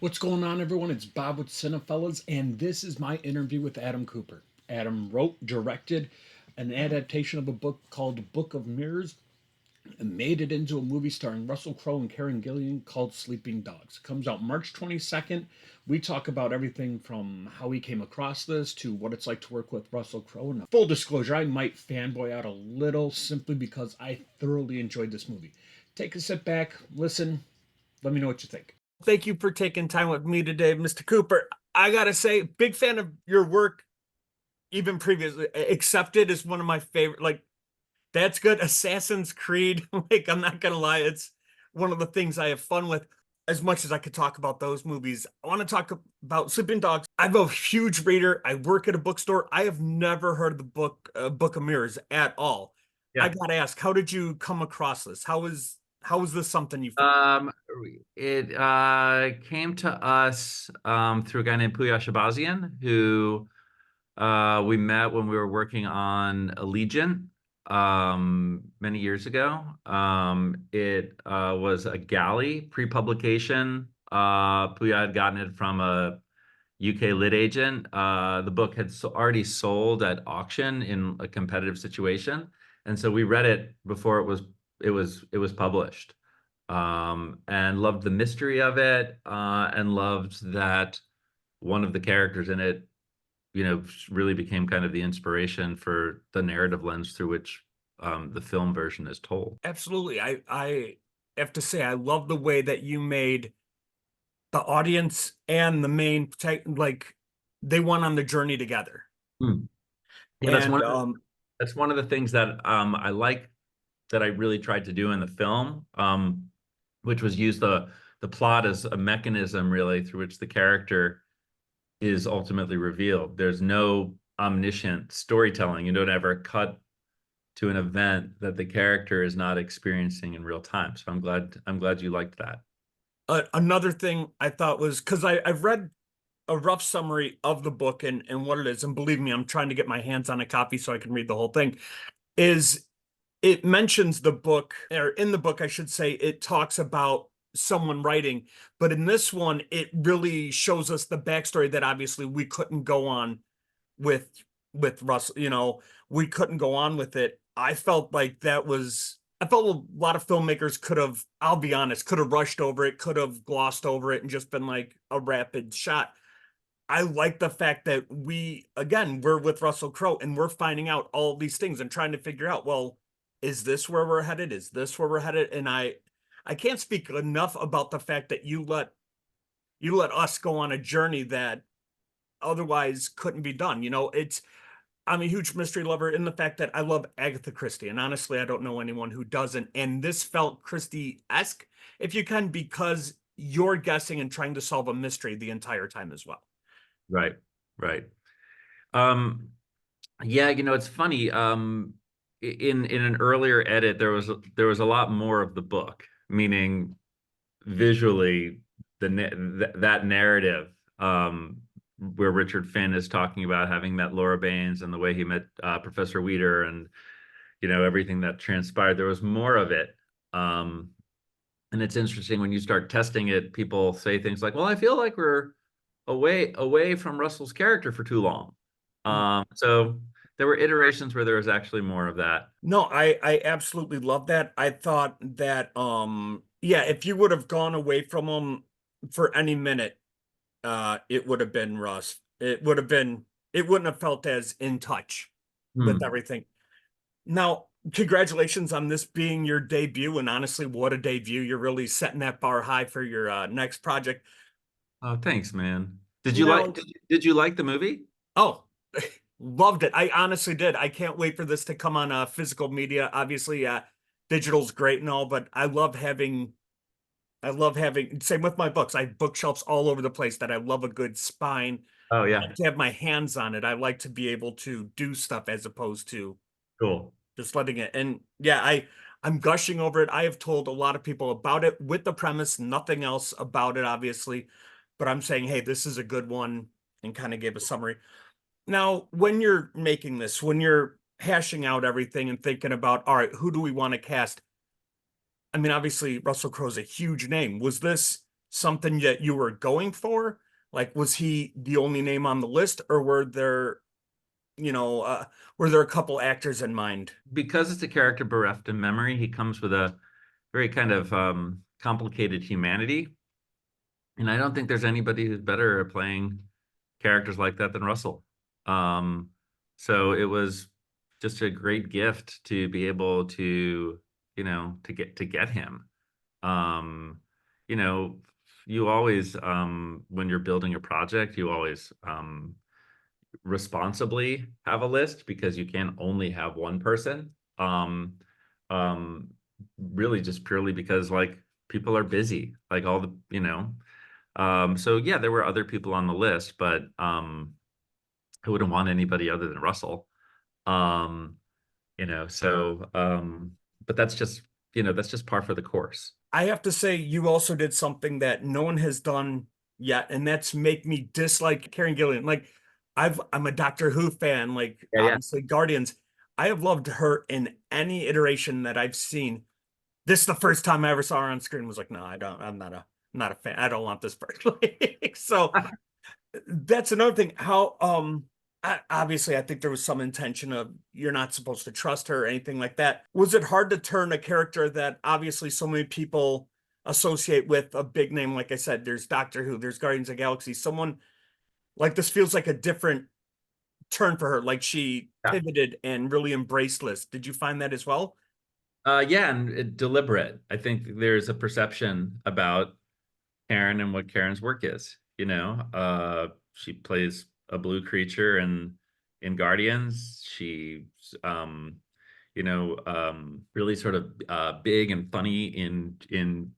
What's going on, everyone? It's Bob with Cinephellas, and this is my interview with Adam Cooper. Adam wrote, directed an adaptation of a book called Book of Mirrors and made it into a movie starring Russell Crowe and Karen Gillan called Sleeping Dogs. It comes out March 22nd. We talk about everything from how he came across this to what it's like to work with Russell Crowe. And full disclosure, I might fanboy out a little simply because I thoroughly enjoyed this movie. Take a sit back, listen, let me know what you think. Thank you for taking time with me today, Mr. Cooper. I gotta say, big fan of your work, even previously. Accepted is one of my favorite. Like, that's good. Assassin's Creed. Like, I'm not gonna lie, it's one of the things I have fun with. As much as I could talk about those movies, I want to talk about Sleeping Dogs. I'm a huge reader. I work at a bookstore. I have never heard of the Book of Mirrors at all. I Yeah. gotta ask, how did you come across this? How is this something you found? Um, it came to us through a guy named Puya Shabazian, who we met when we were working on Allegiant many years ago. It was a galley pre-publication. Puya had gotten it from a UK lit agent. The book had already sold at auction in a competitive situation, and so we read it before it was published, and loved the mystery of it, and loved that one of the characters in it, really became kind of the inspiration for the narrative lens through which the film version is told. Absolutely. I have to say I love the way that you made the audience and the like they went on the journey together. Hmm. Yeah, And that's one of the things that I like that I really tried to do in the film, which was use the plot as a mechanism really through which the character is ultimately revealed. There's no omniscient storytelling. You don't ever cut to an event that the character is not experiencing in real time. So I'm glad you liked that. another thing I thought was because I've read a rough summary of the book and what it is, and believe me, I'm trying to get my hands on a copy so I can read the whole thing. Is it mentions the book, or in the book, I should say, it talks about someone writing, but in this one, it really shows us the backstory that obviously we couldn't go on with Russ. We couldn't go on with it. I felt a lot of filmmakers could have, I'll be honest, could have rushed over it, could have glossed over it and just been like a rapid shot. I like the fact that we're with Russell Crowe and we're finding out all these things and trying to figure out, well, is this where we're headed? Is this where we're headed? And I can't speak enough about the fact that you let us go on a journey that otherwise couldn't be done. I'm a huge mystery lover in the fact that I love Agatha Christie, and honestly, I don't know anyone who doesn't. And this felt Christie-esque, if you can, because you're guessing and trying to solve a mystery the entire time as well. Right, right. Um, yeah, it's funny. In an earlier edit, there was a lot more of the book, meaning visually that narrative, where Richard Finn is talking about having met Laura Baines and the way he met Professor Weeder, and everything that transpired. There was more of it. And it's interesting when you start testing it, people say things like, well, I feel like we're away from Russell's character for too long. So there were iterations where there was actually more of that. No, I absolutely love that. I thought that yeah, if you would have gone away from him for any minute, it would have been Russ. It wouldn't have felt as in touch with Hmm. everything. Now, congratulations on this being your debut, and honestly, what a debut. You're really setting that bar high for your next project. Oh, thanks, man. Did you like Now, did you like the movie? oh, loved it. I honestly did. I can't wait for this to come on physical media. Obviously, digital's great and all, but I love having same with my books. I have bookshelves all over the place that I love a good spine. Oh I yeah, like to have my hands on it. I like to be able to do stuff as opposed to cool. just letting it. And yeah, I'm gushing over it. I have told a lot of people about it with the premise, nothing else about it, obviously. But I'm saying, hey, this is a good one, and kind of gave a summary. Now, when you're making this, when you're hashing out everything and thinking about, all right, who do we want to cast? I mean, obviously, Russell Crowe's a huge name. Was this something that you were going for? Like, was he the only name on the list, or you know, uh, were there a couple actors in mind? Because it's a character bereft of memory, he comes with a very kind of complicated humanity. And I don't think there's anybody who's better at playing characters like that than Russell. Um, so it was just a great gift to be able to, to get him. Um, you know, you always, when you're building a project, you always responsibly have a list because you can only have one person. Um, um, really just purely because like people are busy, like all so yeah, there were other people on the list, but I wouldn't want anybody other than Russell. Um, but that's just par for the course. I have to say, you also did something that no one has done yet, and that's make me dislike Karen Gillan. Like, I'm a Doctor Who fan, like Yeah, yeah. obviously Guardians. I have loved her in any iteration that I've seen. This is the first time I ever saw her on screen. Was like, no, I don't. I'm not a fan. I don't want this person. So that's another thing. How obviously I think there was some intention of you're not supposed to trust her or anything like that. Was it hard to turn a character that obviously so many people associate with a big name? Like I said, there's Doctor Who, there's Guardians of the Galaxy. Someone like this feels like a different turn for her. Like she Yeah. pivoted and really embraced this. Did you find that as well? Yeah, and deliberate. I think there's a perception about Karen and what Karen's work is. She plays a blue creature in Guardians. She's really sort of big and funny in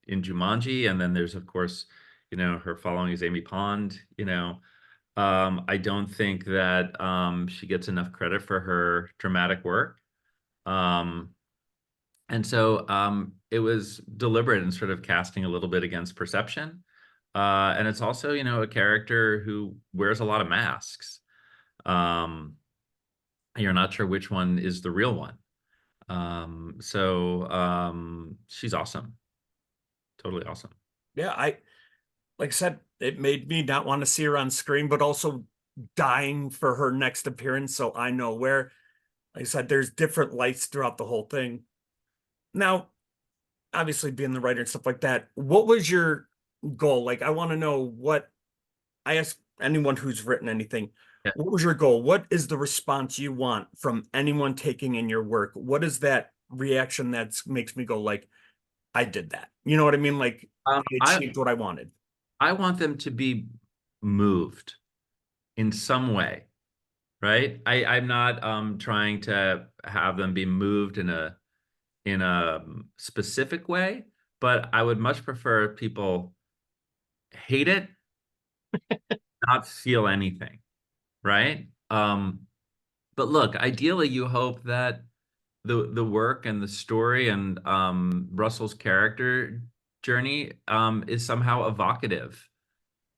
Jumanji, and then there's of course, her following is Amy Pond. I don't think that she gets enough credit for her dramatic work. Um, and so it was deliberate in sort of casting a little bit against perception. And it's also, a character who wears a lot of masks. Um, and you're not sure which one is the real one. She's awesome. Totally awesome. Yeah, like I said, it made me not want to see her on screen, but also dying for her next appearance. So I know where, like I said, there's different lights throughout the whole thing. Now, obviously being the writer and stuff like that, what was your goal? Like, I want to know what I ask anyone who's written anything. Yeah. What was your goal? What is the response you want from anyone taking in your work? What is that reaction that makes me go like, I did that? You know what I mean? Like, Um, I I achieved what I wanted. I want them to be moved in some way, right? I'm not trying to have them be moved in a specific way, but I would much prefer people hate it, not feel anything, right? But look, ideally, you hope that the work and the story and Russell's character journey is somehow evocative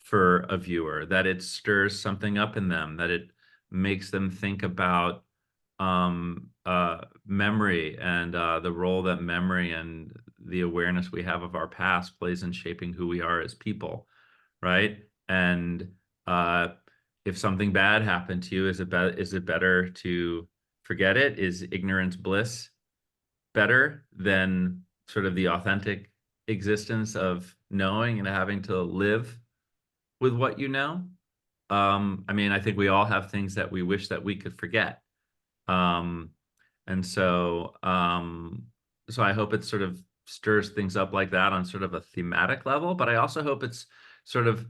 for a viewer, that it stirs something up in them, that it makes them think about memory and the role that memory and the awareness we have of our past plays in shaping who we are as people, right? And uh, if something bad happened to you, is it better to forget it? Is ignorance bliss better than sort of the authentic existence of knowing and having to live with what you know? I mean, I think we all have things that we wish that we could forget. Um, and so I hope it sort of stirs things up like that on sort of a thematic level, but I also hope it's sort of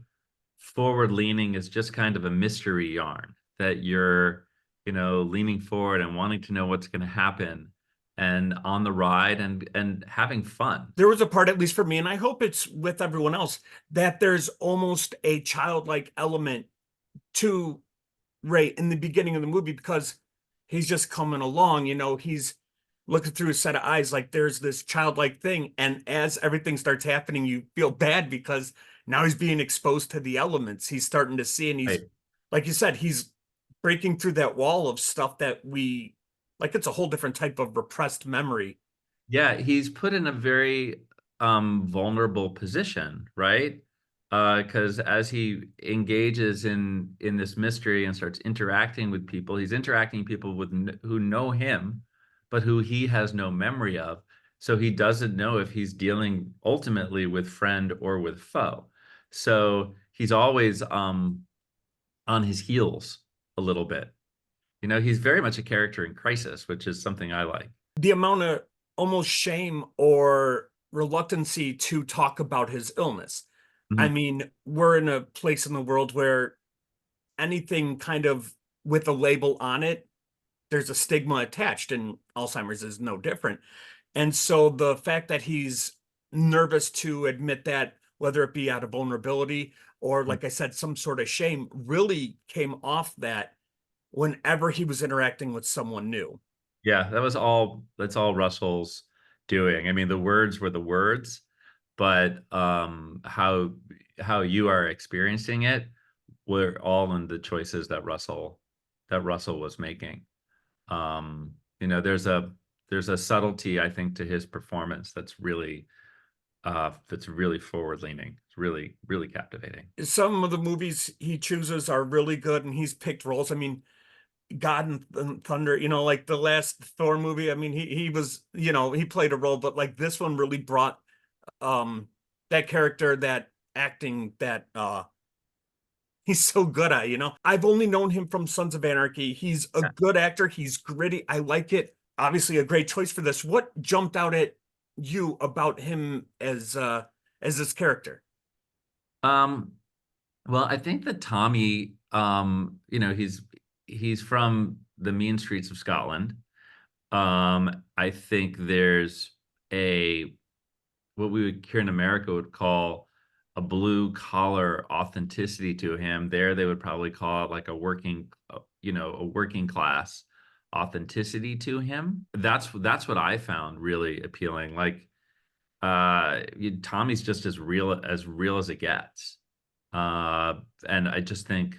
forward leaning is just kind of a mystery yarn that you're, leaning forward and wanting to know what's going to happen and on the ride and having fun. There was a part, at least for me, and I hope it's with everyone else, that there's almost a childlike element to Ray in the beginning of the movie because he's just coming along, he's looking through a set of eyes like there's this childlike thing. And as everything starts happening, you feel bad because now he's being exposed to the elements. He's starting to see, and he's, Right. like you said, he's breaking through that wall of stuff that we like. It's a whole different type of repressed memory. Yeah, he's put in a very vulnerable position, right? because as he engages in this mystery and starts interacting with people, he's interacting people who know him, but who he has no memory of. So he doesn't know if he's dealing ultimately with friend or with foe. So he's always on his heels a little bit. You know, he's very much a character in crisis, which is something I like. The amount of almost shame or reluctancy to talk about his illness. I Mhm. mean, we're in a place in the world where anything kind of with a label on it, there's a stigma attached, and Alzheimer's is no different. And so the fact that he's nervous to admit that, whether it be out of vulnerability or, like I said, some sort of shame, really came off that whenever he was interacting with someone new. Yeah, that's all Russell's doing. I mean, the words were the words, but how you are experiencing it were all in the choices that Russell was making. You know, there's a subtlety, I think, to his performance that's really forward leaning. It's really, really captivating. Some of the movies he chooses are really good, and he's picked roles. I mean, God and Thunder, like the last Thor movie. I mean, he was, he played a role, but like this one really brought that character, that acting that he's so good at. I've only known him from Sons of Anarchy. He's a good actor, he's gritty. I like it. Obviously a great choice for this. What jumped out at you about him as this character? Um, well, I think that Tommy, you know, he's from the mean streets of Scotland. I think there's a what we would here in America would call a blue collar authenticity to him. There, they would probably call it like a working class authenticity to him. That's what I found really appealing. Like, Tommy's just as real as it gets. And I just think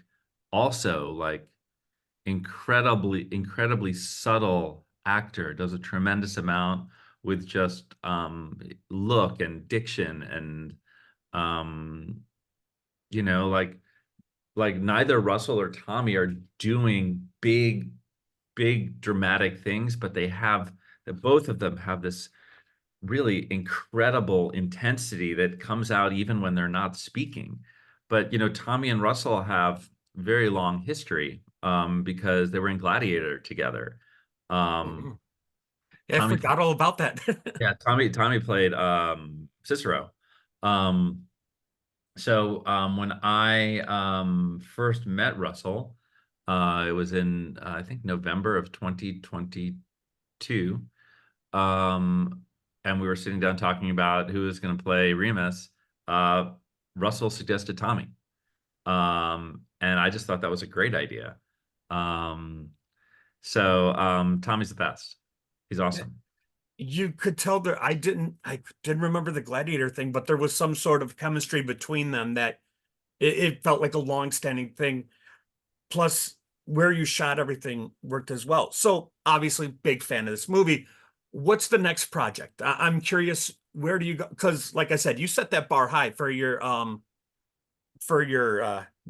also like incredibly subtle actor, does a tremendous amount with just look and diction and um you know like neither Russell or Tommy are doing big dramatic things, but that both of them have this really incredible intensity that comes out even when they're not speaking. But you know, Tommy and Russell have very long history because they were in Gladiator together. Um, Mhm. Yeah, I Tommy, forgot all about that. yeah, Tommy played Cicero. Um, when I first met Russell, it was in I think November of 2022. Um, and we were sitting down talking about who was going to play Remus. Uh, Russell suggested Tommy. And I just thought that was a great idea. Um, Tommy's the best. He's awesome. You could tell that I didn't remember the Gladiator thing, but there was some sort of chemistry between them that it felt like a long-standing thing. Plus, where you shot everything worked as well. So obviously, big fan of this movie. What's the next project? I'm curious. Where do you go? Because, like I said, you set that bar high for your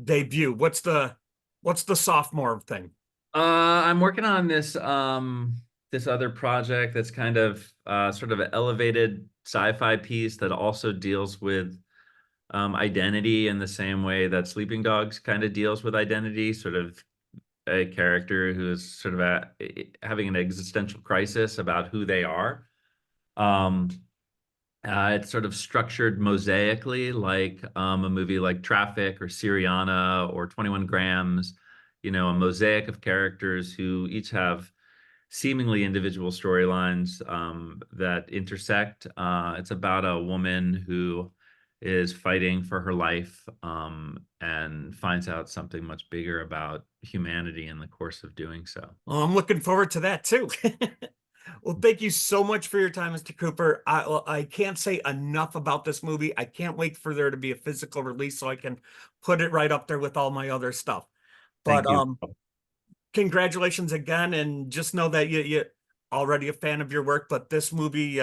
debut. What's the sophomore thing? I'm working on this other project that's kind of sort of an elevated sci-fi piece that also deals with identity in the same way that Sleeping Dogs kind of deals with identity, sort of a character who is sort of having an existential crisis about who they are. Um, it's sort of structured mosaically, like a movie like Traffic or Syriana or 21 Grams, you know, a mosaic of characters who each have seemingly individual storylines that intersect. It's about a woman who is fighting for her life and finds out something much bigger about humanity in the course of doing so. Well, I'm looking forward to that too. Well, thank you so much for your time, Mr. Cooper. I can't say enough about this movie. I can't wait for there to be a physical release so I can put it right up there with all my other stuff. But Thank you. congratulations again, and just know that you already a fan of your work, but this movie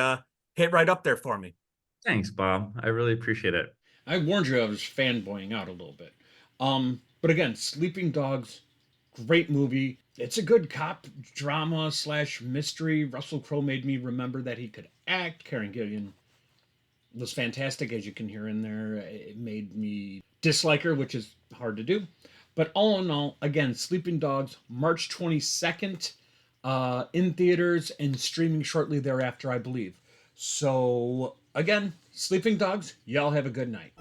hit right up there for me. Thanks, Bob. I really appreciate it. I warned you I was fanboying out a little bit. But again, Sleeping Dogs, great movie. It's a good cop drama slash mystery. Russell Crowe made me remember that he could act. Karen Gillan was fantastic, as you can hear in there. It made me dislike her, which is hard to do. But all in all, again, Sleeping Dogs, March 22nd, in theaters and streaming shortly thereafter, I believe. So, again, Sleeping Dogs, y'all have a good night.